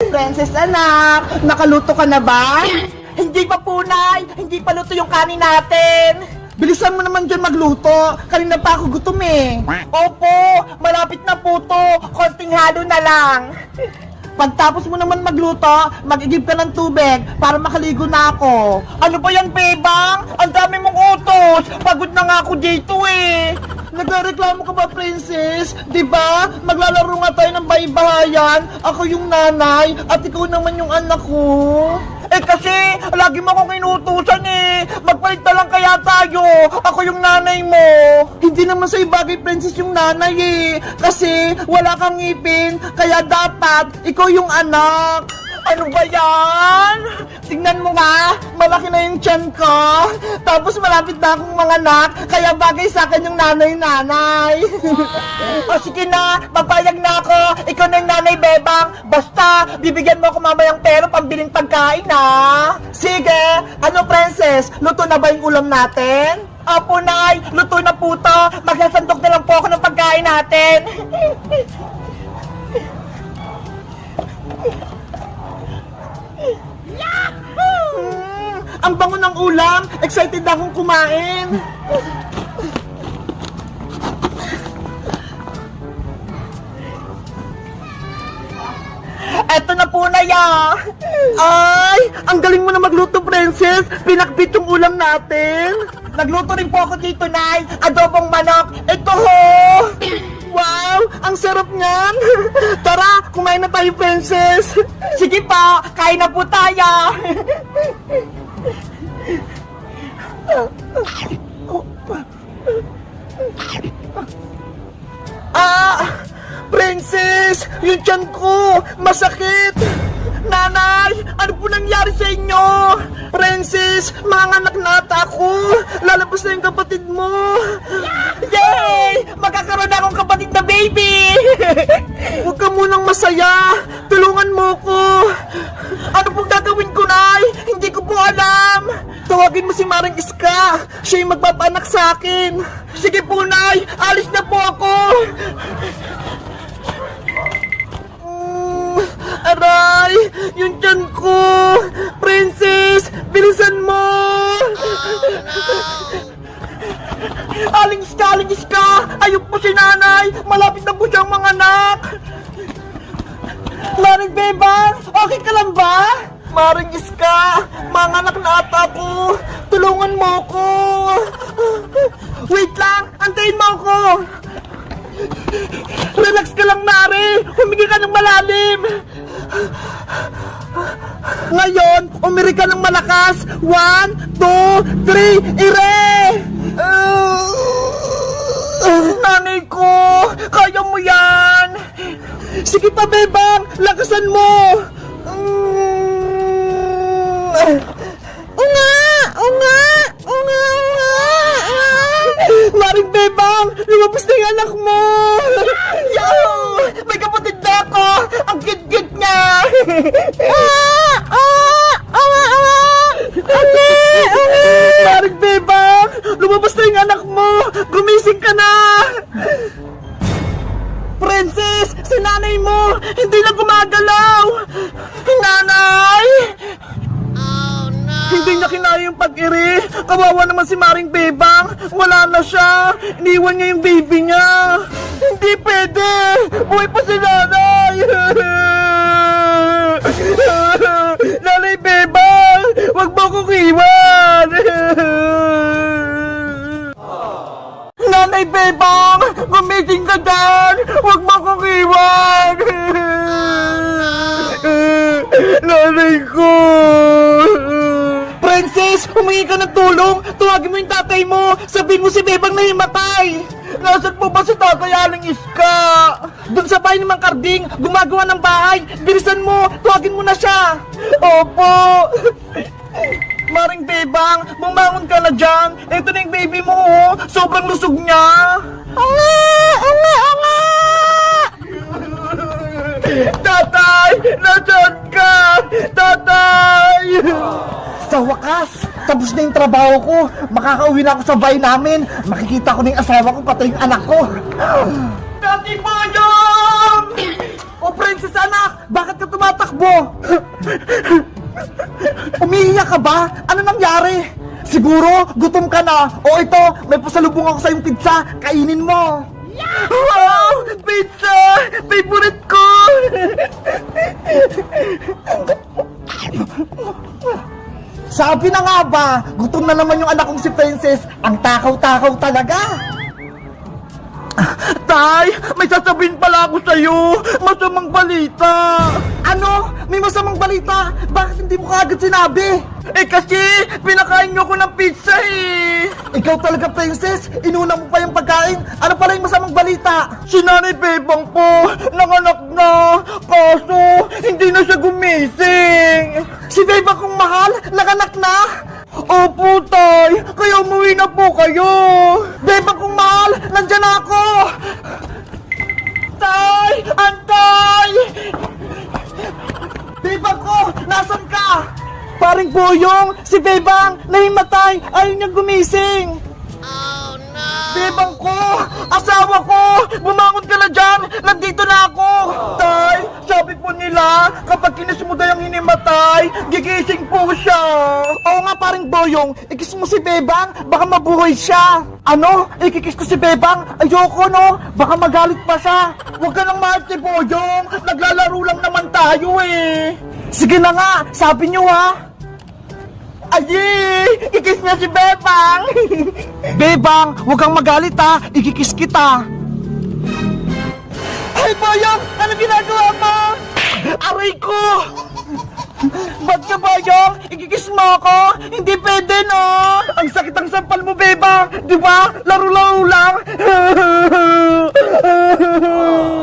Princess anak, nakaluto ka na ba? Hindi pa po, Nay. Hindi pa luto yung kanin natin. Bilisan mo naman dyan magluto. Kanina pa ako gutom eh. Opo, malapit na po to. Konting halo na lang. Pagtapos mo naman magluto, mag-igib ka ng tubig para makaligo na ako. Ano ba yan, Bebang? Ang dami mong utos. Pagod na nga ako dito eh. Nagreklamo ka ba, Princess? Diba? Maglalaro nga tayo ng bahay-bahayan. Ako yung nanay at ikaw naman yung anak ko. Eh kasi, lagi mo akong inutusan eh. Magpalit na lang kaya tayo. Ako yung nanay mo. Hindi naman sa'yo bagay, Princess, yung nanay eh. Kasi wala kang ngipin, kaya dapat ikaw yung anak. Ano ba yan? Tingnan mo nga, malaki na yung tiyan ko. Tapos malapit na akong mga anak, kaya bagay sa akin yung nanay-nanay. O sige na, papayag na ako. Ikaw na yung nanay, Bebang. Basta, bibigyan mo ako mamayang pera pambiling pagkain, ha? Sige, ano, Princess? Luto na ba yung ulam natin? Opo, Nay, luto na po to. Magsasandok na lang po ako ng pagkain natin. Ang bango ng ulam! Excited akong kumain! Eto na po na ya! Ay! Ang galing mo na magluto, Princess! Pinakbit yung ulam natin! Nagluto rin po ako dito, Nay! Adobong manok! Ito ho! Wow! Ang sarap niyan! Tara! Kumain na tayo, Princess! Sige pa! Kain na po tayo! Princess! Yung tiyan ko! Masakit! Nanay! Ano po nangyari sa inyo? Princess! Manganak na ata ako! Lalabas na yung kapatid mo! Yay! Magkakaroon na akong kapatid na baby! Huwag ka munang masaya! Tulungan mo ko! Ano pong gagawin ko, Nay? Hindi ko po alam! Tawagin mo si Maring Iska! Siya yung magpapanak sa akin! Sige po, Nay! Alis na po ako! Aray! Yung tiyan ko! Princess! Bilisan mo! Aling Iska! Ayok po si Nanay! Malapit na po siyang mga anak! Maring Bebang! Okay ka lang ba? Maring Iska! Mga anak na ata ko! Tulungan mo ko! Wait lang! Antayin mo ko! Relax ka lang, Mari! Humingi ka ng malalim! Ngayon, umiri ka ng malakas! 1, 2, 3, ire! Nanay ko! Kaya mo yan! Sige pa, Bebang! Lakasan mo! Maring Bebang! Lumabas na yung anak mo! Yo! May kapatid na ako! Ang cute-cute niya! Maring Bebang! Lumabas na yung anak mo! Gumising ka na! Princess! Si nanay mo! Hindi na gumagalaw! Nanay! Hindi niya kinaya yung pag-iri. Kawawa naman si Maring Bebang. Wala na siya. Iniwan niya yung baby niya. Hindi pwede. Buhay pa si nanay. Nanay Bebang, wag mo kong iwan. Nanay Bebang, gumising ka dyan. Wag mo kong iwan. Nanay ko. Princess, humingi ka ng tulong. Tuwagin mo yung tatay mo. Sabihin mo si Bebang na himatay. Nasaan po ba si tatay Aling Iska? Doon sa bahay ni Mang Karding, gumagawa ng bahay. Bilisan mo, tuwagin mo na siya. Opo. Maring Bebang, bumangon ka na dyan. Ito na yung baby mo, oh. Sobrang lusog niya. Tatay! Nasaan ka? Tatay! Sa wakas, tapos na yung trabaho ko. Makakauwi na ako sa bahay namin. Makikita ko na yung asawa ko, pati yung anak ko. Tati Boyong! O Princess anak, Bakit ka tumatakbo? Umiiyak ka ba? Ano nangyari? Siguro, gutom ka na. O ito, may pasalubong ako sa yung pizza. Kainin mo. Wow! Pizza! Favorite ko! Sabi na nga ba, gutom na naman yung anak kong si Princess. Ang takaw-takaw talaga. Tay, may sasabihin pala ako sa'yo. Masamang balita. Ano? May masamang balita? Bakit hindi mo kaagad sinabi? Eh kasi, pinakain niyo ko ng pizza eh. Ikaw talaga, Princess. Inuna mo pa yung pagkain. Ano pala yung masamang balita? Si Nanay Bebang po, nanganak na. Kaso, hindi na siya gumising. Si Bebang kong mahal, nanganak na? Opo, Tay. Kaya umuwi na po kayo. Bebang kong mahal, nandyan ako. Tay! Antay! Bebang ko, nasan ka? Paring Boyong, si Bebang, nahimatay, ayaw niya gumising. Oh no! Bebang ko, asawa ko, bumangon ka na dyan, nandito na ako. Tay, sabi po nila, kapag kinis mo daw yung hinimatay, gigising po siya. Oo nga paring Boyong, ikis mo si Bebang, baka mabuhay siya. Ano? Ikikis ko si Bebang? Ayoko no, baka magalit pa siya. Huwag ka nang mahal si Boyong, naglalaro lang naman tayo eh. Sige na nga, sabi niyo ha. Ayy! Ikis niya si Bebang! Bebang, huwag kang magalit ha! Ikikis kita! Ay, Boyong! Ano ginagawa mo? Aray ko! Ba't ka, Boyong? Ikikis mo ako? Hindi pwede, no? Ang sakit ang sampal mo, Bebang! Di ba? Laro-laro lang!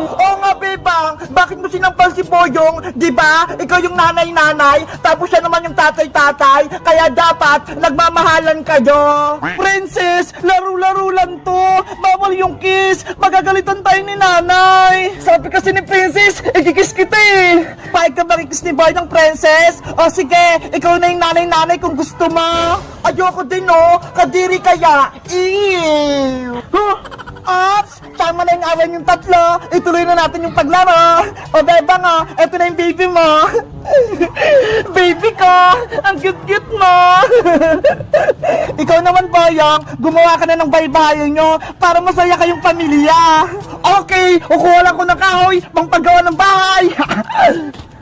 Oo nga, Bebang! Bakit mo sinampal si Boyong? Di ba? Ikaw yung nanay-nanay, tapos siya naman yung tatay-tatay, kaya dapat nagmamahalan kayo! Princess! Laro-laro lang to! Bawal yung kiss! Magagalitan tayo ni nanay! Sabi kasi ni Princess, ikikis kita eh! Paig ka makikis ni Boy ng Princess? O sige, ikaw na yung nanay-nanay kung gusto mo! Ayoko din no! Kadiri kaya! Ew! Huh? Ops! Tama na yung away yung tatlo! Ituloy na natin yung paglaro! O Bebang o! Eto na yung baby mo! Baby ko! Ang cute-cute mo! Ikaw naman, Boyong! Gumawa ka na ng baybayin nyo para masaya kayong pamilya! Okay! Ukuha lang ko ng kahoy pang paggawa ng bahay!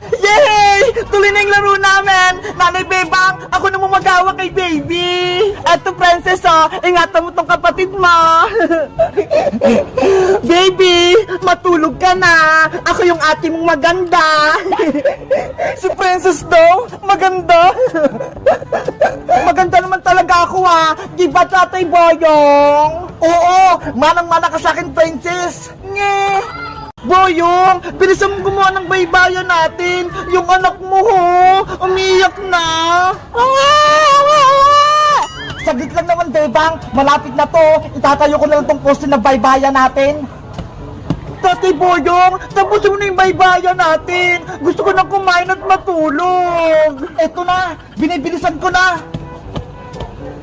Yay! Tuloy na yung laro namin! Nanay Bebang, ako na magawa kay baby! Eto, Princess, oh, ingatan mo tong kapatid mo! Baby, matulog ka na! Ako yung ate mong maganda! Si Princess daw, maganda! Maganda naman talaga ako, ha! Di ba, Tatay Boyong? Oo, manang-mana ka sa akin, Princess! Nye! Boyong, bilisan mong gumawa ng baybayan natin. Yung anak mo, ho, umiyak na. Saglit lang naman, Bebang. Malapit na to. Itatayo ko na lang tong poste na baybayan natin. Tatay Boyong, tapusin mo na yung baybayan natin. Gusto ko na kumain at matulog. Eto na, binibilisan ko na.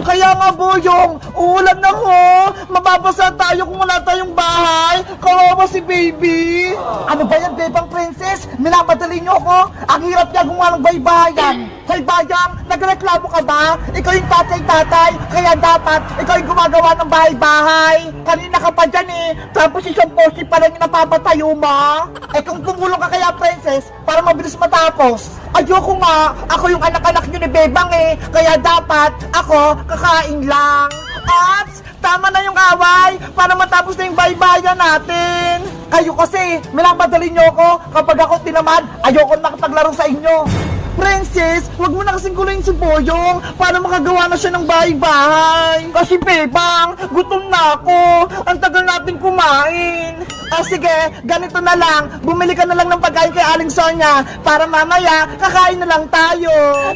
Kaya nga, Boyong, uulan na ho. Mababasa tayo kung wala tayong bahay. Kawawa si baby. Ano ba yan, Bebang Princess? Minamadali niyo ako. Ang hirap niya gumawa ng baybayan. Hoy, Bayang, nagreklamo ka ba? Ikaw yung tatay-tatay, kaya dapat ikaw yung gumagawa ng bahay-bahay. Kanina ka pa dyan eh. Tapos isang poste pa lang yung napapatayo mo. Eh kung tumulong ka kaya, Princess, para mabilis matapos. Ayoko nga, ako yung anak-anak nyo ni Bebang eh. Kaya dapat ako kakain lang. Ops! Tama na yung away para matapos na yung baybayan natin. Kayo kasi, minamadali nyo ako. Kapag ako tinamad, ayoko makapaglaro sa inyo. Princess, wag mo na kasing guluhin si Boyong para makagawa na siya ng bahay-bahay. Kasi Bebang, gutom na ako. Ang tagal natin kumain. Sige, ganito na lang. Bumili ka na lang ng pagkain kay Aling Sonia para mamaya kakain na lang tayo.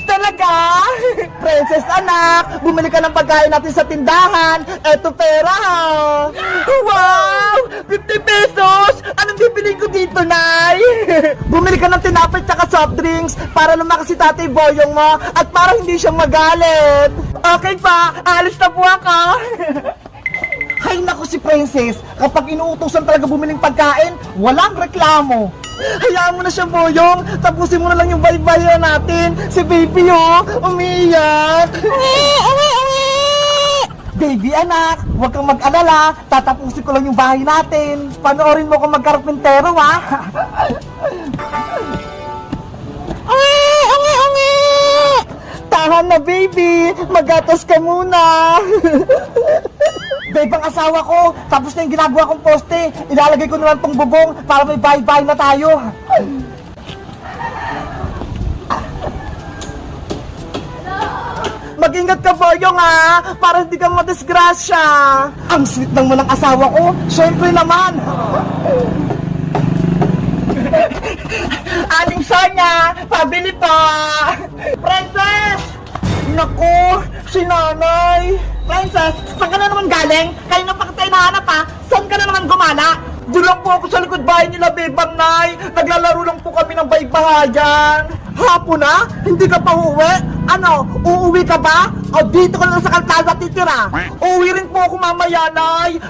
Talaga? Princess anak, bumili ka ng pagkain natin sa tindahan. Eto pera ha. Wow! 50 pesos! Anong bibili ko dito, Nay? Bumili ka ng tinapay tsaka soft drinks para lumakas si Tatay Boyong mo at para hindi siya magalit. Okay pa, alis na po ako. Hay naku si Princess, kapag inuutosan talaga bumiling pagkain, walang reklamo. Hayaan mo na siya, Boyong. Tapusin mo na lang yung baybaya natin. Si baby, oh, umiiyak. Baby anak, huwag kang mag-alala. Tatapusin ko lang yung bahay natin. Panoorin mo kung magkarpintero, ha? Tahan na, baby. Magatas ka muna. Babe, ang asawa ko, tapos na yung ginagawa kong poste. Ilalagay ko na lang tong bubong para may bahay-bahay na tayo. Mag-ingat ka, Boyong, ha? Para hindi ka madisgrasya. Ang sweet naman ng asawa ko. Siyempre naman. Aling Sonia, pabili pa. Princess! Naku, si nanay. Princess, saan ka na naman galing? Kanina pa kita hinahanap, ha? Saan ka na naman gumala? Doon lang po ako sa likod bahay nila, Bebang Nay. Naglalaro lang po kami ng baybahayan. Hapon na? Hindi ka pa uuwi? Ano, uuwi ka ba? O dito ka lang sa kalsada titira? Uuwi rin po ako mamaya, Nay.